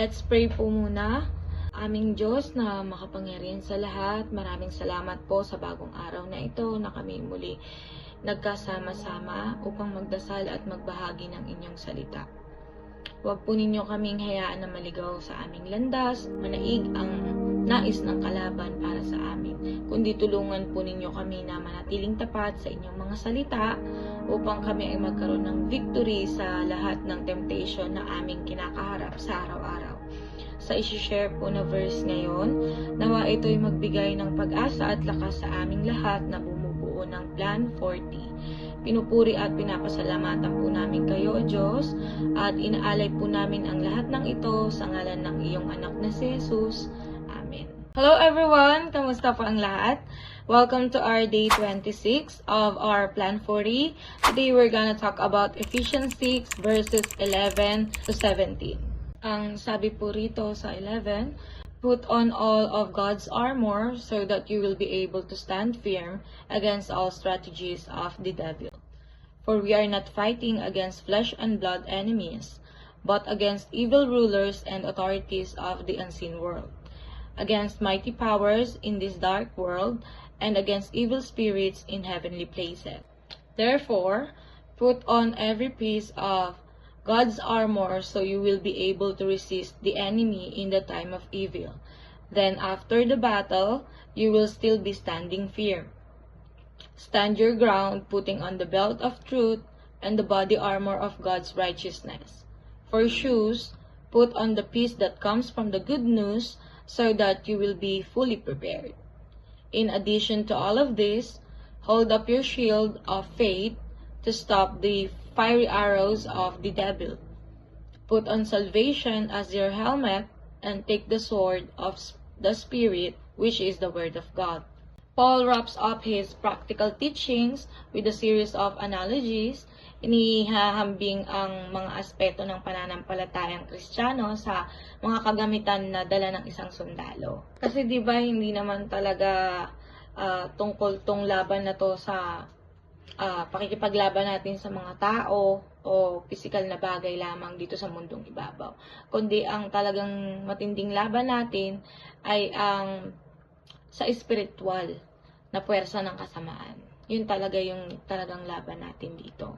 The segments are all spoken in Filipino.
Let's pray po muna. Aming Diyos na makapangyarihan sa lahat, maraming salamat po sa bagong araw na ito na kami muli nagkasama-sama upang magdasal at magbahagi ng inyong salita. Huwag po ninyo kaming hayaan na maligaw sa aming landas, manaig ang nais ng kalaban para sa amin, kundi tulungan po ninyo kami na manatiling tapat sa inyong mga salita upang kami ay magkaroon ng victory sa lahat ng temptation na aming kinakaharap sa araw-araw. Sa isi-share po na verse ngayon, nawa ito'y magbigay ng pag-asa at lakas sa aming lahat na bumubuo ng Plan 40. Pinupuri at pinapasalamatan po namin kayo, O Diyos, at inaalay po namin ang lahat ng ito sa ngalan ng iyong anak na si Jesus. Amen. Hello everyone! Kamusta po ang lahat? Welcome to our day 26 of our Plan 40. Today we're gonna talk about Ephesians 6 verses 11 to 17. Ang sabi po rito sa 11, put on all of God's armor so that you will be able to stand firm against all strategies of the devil. For we are not fighting against flesh and blood enemies, but against evil rulers and authorities of the unseen world, against mighty powers in this dark world, and against evil spirits in heavenly places. Therefore, put on every piece of God's armor so you will be able to resist the enemy in the time of evil. Then after the battle, you will still be standing firm. Stand your ground, putting on the belt of truth and the body armor of God's righteousness. For shoes, put on the peace that comes from the good news so that you will be fully prepared. In addition to all of this, hold up your shield of faith to stop the fiery arrows of the devil. Put on salvation as your helmet and take the sword of the Spirit, which is the Word of God. Paul wraps up his practical teachings with a series of analogies. Inihahambing ang mga aspeto ng pananampalatayang Kristiyano sa mga kagamitan na dala ng isang sundalo. Kasi di ba hindi naman talaga tungkol tong laban na to sa pakikipaglaban natin sa mga tao o physical na bagay lamang dito sa mundong ibabaw. Kundi ang talagang matinding laban natin ay ang sa espiritual na puwersa ng kasamaan. Yun talaga yung talagang laban natin dito.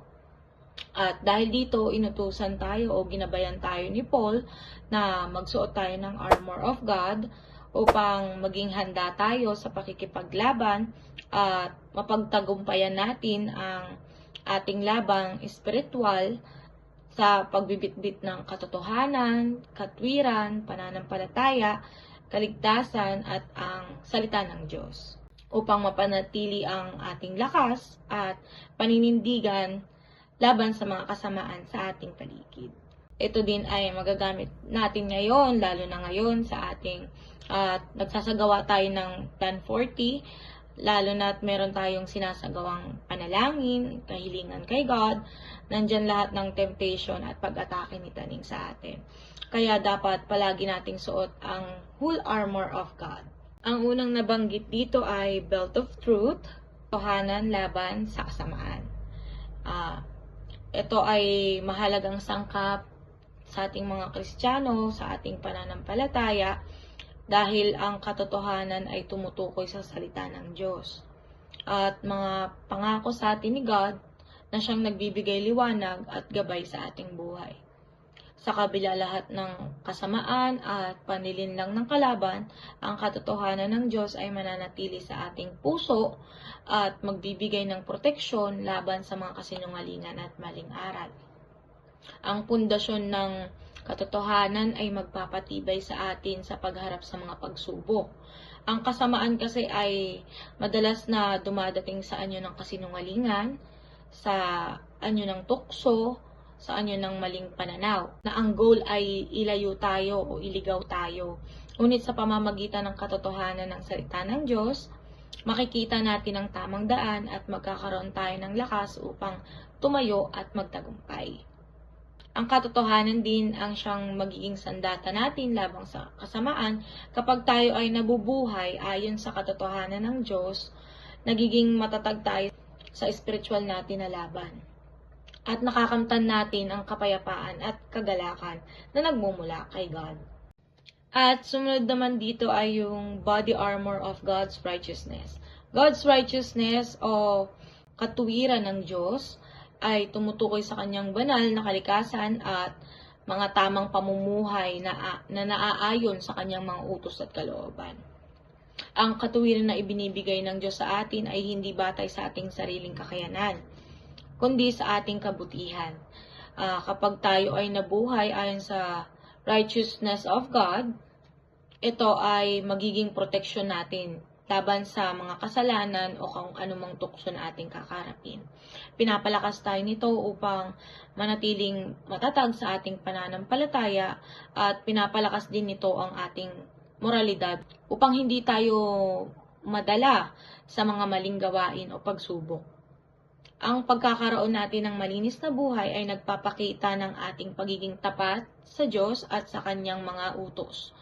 At dahil dito, inutusan tayo o ginabayan tayo ni Paul na magsuot tayo ng armor of God upang maging handa tayo sa pakikipaglaban at mapagtagumpayan natin ang ating labang espiritual sa pagbibitbit ng katotohanan, katwiran, pananampalataya, kaligtasan at ang salita ng Diyos upang mapanatili ang ating lakas at paninindigan laban sa mga kasamaan sa ating paligid. Ito din ay magagamit natin ngayon, lalo na ngayon sa ating nagsasagawa tayo ng Plan 40, lalo na't meron tayong sinasagawang panalangin, kahilingan kay God, nandyan lahat ng temptation at pag-atake ni Taning sa atin. Kaya dapat palagi nating suot ang whole armor of God. Ang unang nabanggit dito ay belt of truth, tohanan laban sa kasamaan. Ito ay mahalagang sangkap sa ating mga Kristiyano, sa ating pananampalataya, dahil ang katotohanan ay tumutukoy sa salita ng Diyos. At mga pangako sa atin ni God na siyang nagbibigay liwanag at gabay sa ating buhay. Sa kabila lahat ng kasamaan at panlilinlang ng kalaban, ang katotohanan ng Diyos ay mananatili sa ating puso at magbibigay ng proteksyon laban sa mga kasinungalingan at maling aral. Ang pundasyon ng katotohanan ay magpapatibay sa atin sa pagharap sa mga pagsubok. Ang kasamaan kasi ay madalas na dumadating sa anyo ng kasinungalingan, sa anyo ng tukso, sa anyo ng maling pananaw, na ang goal ay ilayo tayo o iligaw tayo. Ngunit sa pamamagitan ng katotohanan ng salita ng Diyos, makikita natin ang tamang daan at magkakaroon tayo ng lakas upang tumayo at magtagumpay. Ang katotohanan din ang siyang magiging sandata natin labang sa kasamaan kapag tayo ay nabubuhay ayon sa katotohanan ng Diyos, nagiging matatag tayo sa spiritual natin na laban. At nakakamtan natin ang kapayapaan at kagalakan na nagmumula kay God. At sumunod naman dito ay yung body armor of God's righteousness. God's righteousness o katuwiran ng Diyos ay tumutukoy sa kanyang banal na kalikasan at mga tamang pamumuhay na naaayon sa kanyang mga utos at kalooban. Ang katuwiran na ibinibigay ng Diyos sa atin ay hindi batay sa ating sariling kakayanan, kundi sa ating kabutihan. Kapag tayo ay nabuhay ayon sa righteousness of God, ito ay magiging proteksyon natin laban sa mga kasalanan o kung anumang tukso na ating kakarapin. Pinapalakas tayo nito upang manatiling matatag sa ating pananampalataya at pinapalakas din nito ang ating moralidad upang hindi tayo madala sa mga maling gawain o pagsubok. Ang pagkakaroon natin ng malinis na buhay ay nagpapakita ng ating pagiging tapat sa Diyos at sa kanyang mga utos.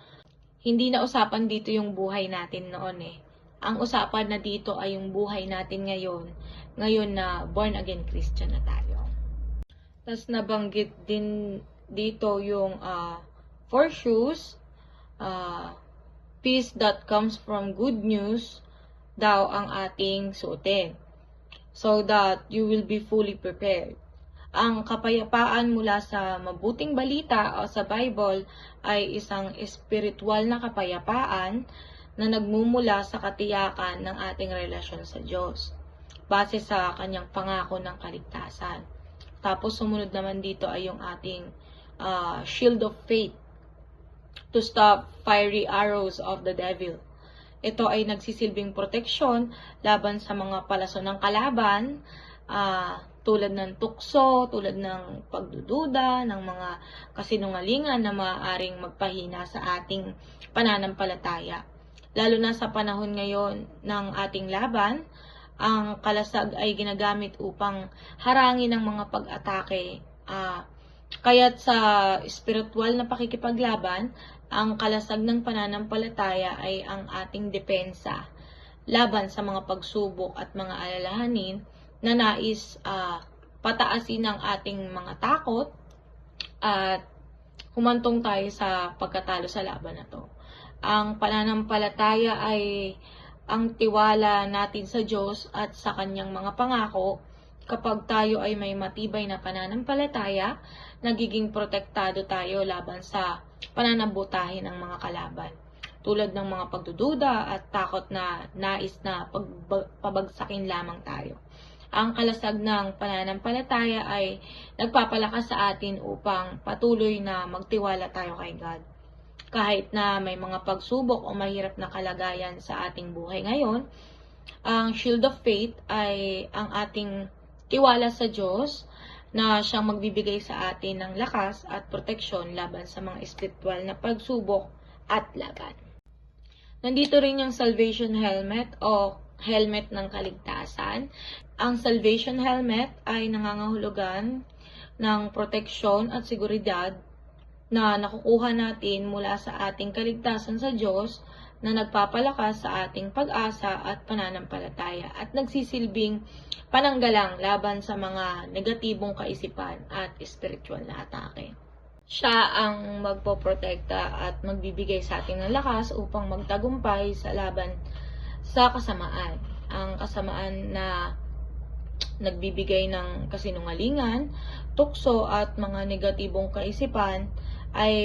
Hindi na usapan dito yung buhay natin noon eh. Ang usapan na dito ay yung buhay natin ngayon na born again Christian na tayo. Tapos nabanggit din dito yung 4 shoes, peace that comes from good news daw ang ating suotin, so that you will be fully prepared. Ang kapayapaan mula sa mabuting balita o sa Bible ay isang espiritual na kapayapaan na nagmumula sa katiyakan ng ating relasyon sa Diyos, base sa kanyang pangako ng kaligtasan. Tapos sumunod naman dito ay yung ating shield of faith to stop fiery arrows of the devil. Ito ay nagsisilbing proteksyon laban sa mga palaso ng kalaban, tulad ng tukso, tulad ng pagdududa, ng mga kasinungalingan na maaaring magpahina sa ating pananampalataya. Lalo na sa panahon ngayon ng ating laban, ang kalasag ay ginagamit upang harangin ang mga pag-atake. Kaya't sa espiritual na pakikipaglaban, ang kalasag ng pananampalataya ay ang ating depensa laban sa mga pagsubok at mga alalahanin na nais pataasin ang ating mga takot at humantong tayo sa pagkatalo sa laban na to. Ang pananampalataya ay ang tiwala natin sa Diyos at sa kanyang mga pangako. Kapag tayo ay may matibay na pananampalataya, nagiging protektado tayo laban sa pananabutahin ng mga kalaban, tulad ng mga pagdududa at takot na nais na pabagsakin lamang tayo. Ang kalasag ng pananampalataya ay nagpapalakas sa atin upang patuloy na magtiwala tayo kay God. Kahit na may mga pagsubok o mahirap na kalagayan sa ating buhay ngayon, ang shield of faith ay ang ating tiwala sa Diyos na siyang magbibigay sa atin ng lakas at proteksyon laban sa mga espiritual na pagsubok at laban. Nandito rin yung salvation helmet o helmet ng kaligtasan. Ang salvation helmet ay nangangahulugan ng proteksyon at seguridad na nakukuha natin mula sa ating kaligtasan sa Diyos na nagpapalakas sa ating pag-asa at pananampalataya at nagsisilbing pananggalang laban sa mga negatibong kaisipan at spiritual na atake. Siya ang magpoprotekta at magbibigay sa atin ng lakas upang magtagumpay sa laban sa kasamaan. Ang kasamaan na nagbibigay ng kasinungalingan, tukso at mga negatibong kaisipan ay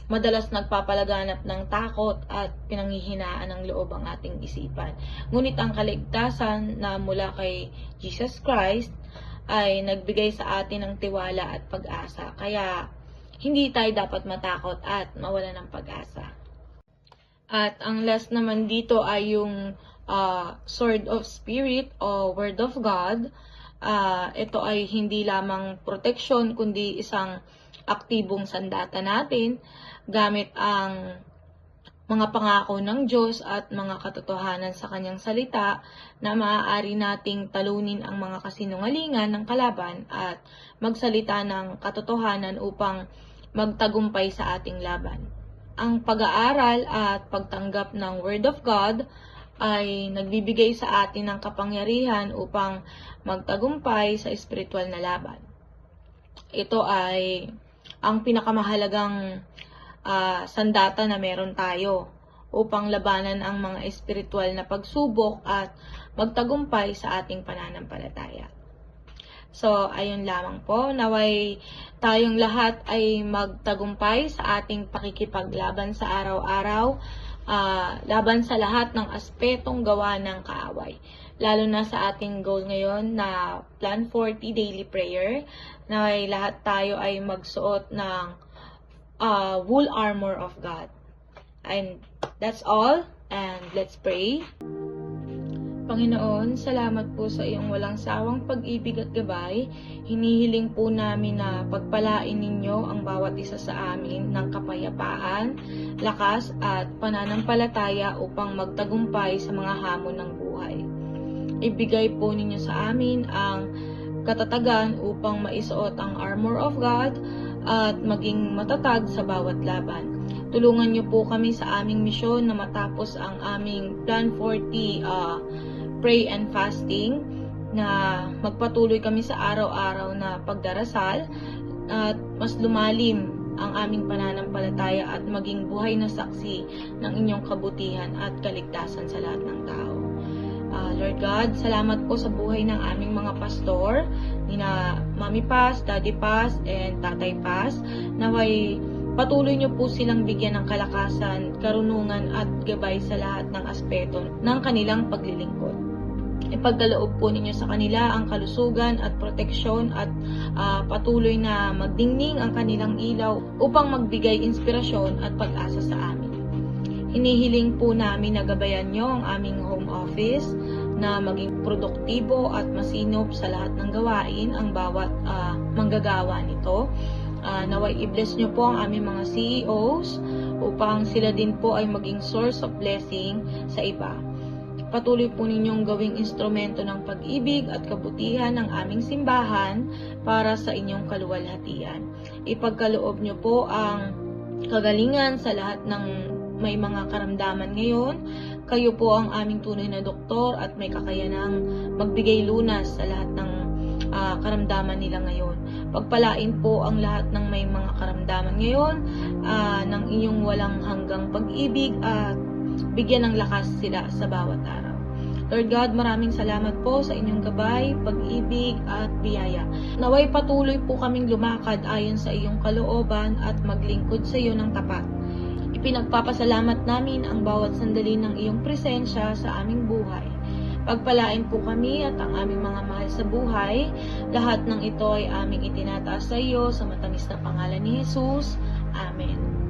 madalas nagpapalaganap ng takot at pinanghihinaan ng loob ang ating isipan. Ngunit ang kaligtasan na mula kay Jesus Christ ay nagbigay sa atin ng tiwala at pag-asa. Kaya hindi tayo dapat matakot at mawala ng pag-asa. At ang last naman dito ay yung Sword of Spirit o Word of God. Ito ay hindi lamang proteksyon kundi isang aktibong sandata natin gamit ang mga pangako ng Diyos at mga katotohanan sa kanyang salita na maaari nating talunin ang mga kasinungalingan ng kalaban at magsalita ng katotohanan upang magtagumpay sa ating laban. Ang pag-aaral at pagtanggap ng Word of God ay nagbibigay sa atin ng kapangyarihan upang magtagumpay sa espiritual na laban. Ito ay ang pinakamahalagang sandata na meron tayo upang labanan ang mga espiritual na pagsubok at magtagumpay sa ating pananampalataya. So, ayun lamang po. Naway tayong lahat ay magtagumpay sa ating pakikipaglaban sa araw-araw, laban sa lahat ng aspetong gawa ng kaaway. Lalo na sa ating goal ngayon na Plan 40 Daily Prayer, naway lahat tayo ay magsuot ng full armor of God. And that's all. And let's pray. Panginoon, salamat po sa iyong walang sawang pag-ibig at gabay. Hinihiling po namin na pagpalain ninyo ang bawat isa sa amin ng kapayapaan, lakas at pananampalataya upang magtagumpay sa mga hamon ng buhay. Ibigay po ninyo sa amin ang katatagan upang maisuot ang armor of God at maging matatag sa bawat laban. Tulungan niyo po kami sa aming misyon na matapos ang aming Plan 40 pray and fasting, na magpatuloy kami sa araw-araw na pagdarasal at mas lumalim ang aming pananampalataya at maging buhay na saksi ng inyong kabutihan at kaligtasan sa lahat ng tao. Lord God, salamat po sa buhay ng aming mga pastor, nina Mami Paz, Daddy Paz, and Tatay Paz. Naway patuloy niyo po silang bigyan ng kalakasan, karunungan at gabay sa lahat ng aspeto ng kanilang paglilingkod. Ipagkaloob po ninyo sa kanila ang kalusugan at proteksyon at patuloy na magdingning ang kanilang ilaw upang magbigay inspirasyon at pag-asa sa amin. Hinihiling po namin na gabayan nyo ang aming home office na maging produktibo at masinop sa lahat ng gawain ang bawat manggagawa nito. Naway i-bless nyo po ang aming mga CEOs upang sila din po ay maging source of blessing sa iba. Patuloy po ninyong gawing instrumento ng pag-ibig at kabutihan ng aming simbahan para sa inyong kaluwalhatian. Ipagkaloob nyo po ang kagalingan sa lahat ng may mga karamdaman ngayon. Kayo po ang aming tunay na doktor at may kakayanang magbigay lunas sa lahat ng karamdaman nila ngayon. Pagpalain po ang lahat ng may mga karamdaman ngayon ng inyong walang hanggang pag-ibig at bigyan ng lakas sila sa bawat araw. Lord God, maraming salamat po sa inyong gabay, pag-ibig at biyaya. Naway patuloy po kaming lumakad ayon sa iyong kalooban at maglingkod sa iyo ng tapat. Ipinagpapasalamat namin ang bawat sandali ng iyong presensya sa aming buhay. Pagpalain po kami at ang aming mga mahal sa buhay. Lahat ng ito ay aming itinataas sa iyo sa matamis na pangalan ni Jesus. Amen.